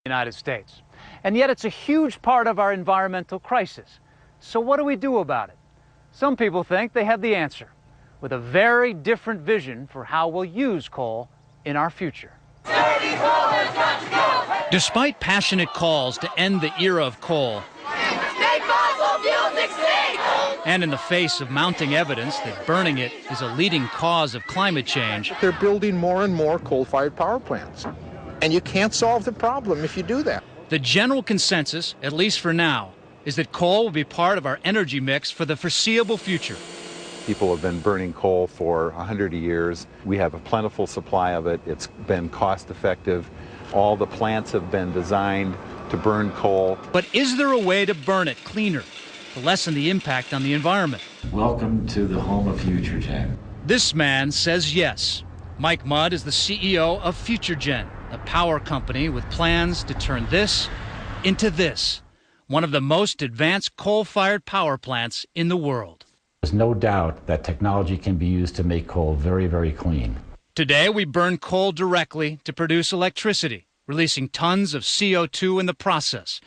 United States. And yet it's a huge part of our environmental crisis. So what do we do about it? Some people think they have the answer, with a very different vision for how we'll use coal in our future. Despite passionate calls to end the era of coal, and in the face of mounting evidence that burning it is a leading cause of climate change, they're building more and more coal-fired power plants. And you can't solve the problem if you do that. The general consensus, at least for now, is that coal will be part of our energy mix for the foreseeable future. People have been burning coal for 100 years. We have a plentiful supply of it. It's been cost effective. All the plants have been designed to burn coal. But is there a way to burn it cleaner, to lessen the impact on the environment? Welcome to the home of FutureGen. This man says yes. Mike Mudd is the CEO of FutureGen, a power company with plans to turn this into this, one of the most advanced coal-fired power plants in the world. There's no doubt that technology can be used to make coal very, very clean. Today, we burn coal directly to produce electricity, releasing tons of CO2 in the process.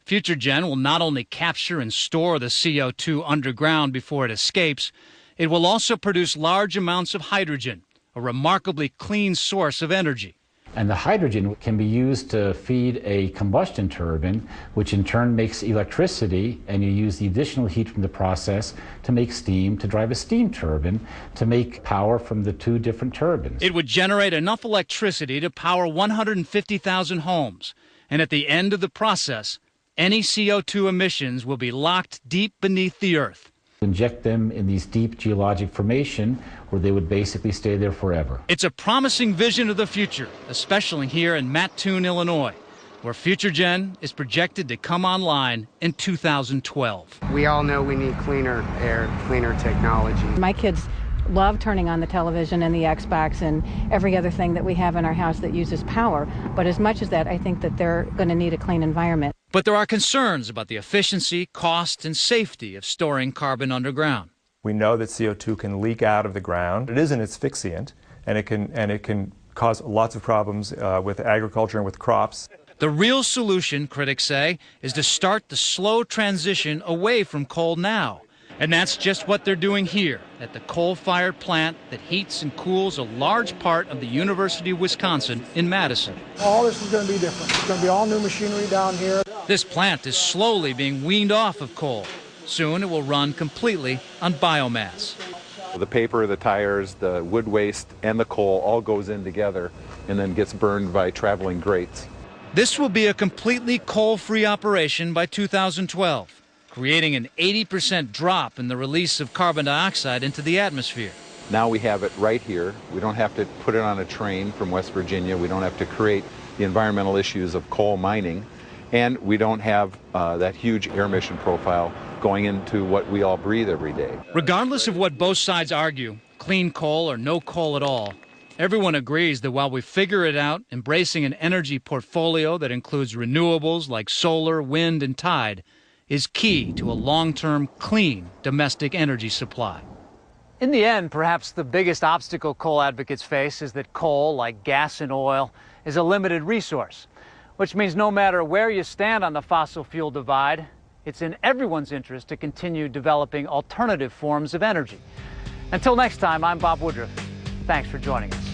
FutureGen will not only capture and store the CO2 underground before it escapes, it will also produce large amounts of hydrogen, a remarkably clean source of energy. And the hydrogen can be used to feed a combustion turbine, which in turn makes electricity, and you use the additional heat from the process to make steam, to drive a steam turbine, to make power from the two different turbines. It would generate enough electricity to power 150,000 homes. And at the end of the process, any CO2 emissions will be locked deep beneath the earth. Inject them in these deep geologic formation where they would basically stay there forever. It's a promising vision of the future, especially here in Mattoon, Illinois, where FutureGen is projected to come online in 2012. We all know we need cleaner air, cleaner technology. My kids love turning on the television and the Xbox and every other thing that we have in our house that uses power. But as much as that, I think that they're going to need a clean environment. But there are concerns about the efficiency, cost, and safety of storing carbon underground. We know that CO2 can leak out of the ground. It is an asphyxiant, and it can cause lots of problems with agriculture and with crops. The real solution, critics say, is to start the slow transition away from coal now. And that's just what they're doing here at the coal-fired plant that heats and cools a large part of the University of Wisconsin in Madison. All this is going to be different. It's going to be all new machinery down here. This plant is slowly being weaned off of coal. Soon it will run completely on biomass. The paper, the tires, the wood waste, and the coal all goes in together and then gets burned by traveling grates. This will be a completely coal-free operation by 2012, creating an 80% drop in the release of carbon dioxide into the atmosphere. Now we have it right here. We don't have to put it on a train from West Virginia. We don't have to create the environmental issues of coal mining. And we don't have that huge air emission profile going into what we all breathe every day. Regardless of what both sides argue, clean coal or no coal at all, everyone agrees that while we figure it out, embracing an energy portfolio that includes renewables like solar, wind, and tide is key to a long-term, clean domestic energy supply. In the end, perhaps the biggest obstacle coal advocates face is that coal, like gas and oil, is a limited resource, which means no matter where you stand on the fossil fuel divide, it's in everyone's interest to continue developing alternative forms of energy. Until next time, I'm Bob Woodruff. Thanks for joining us.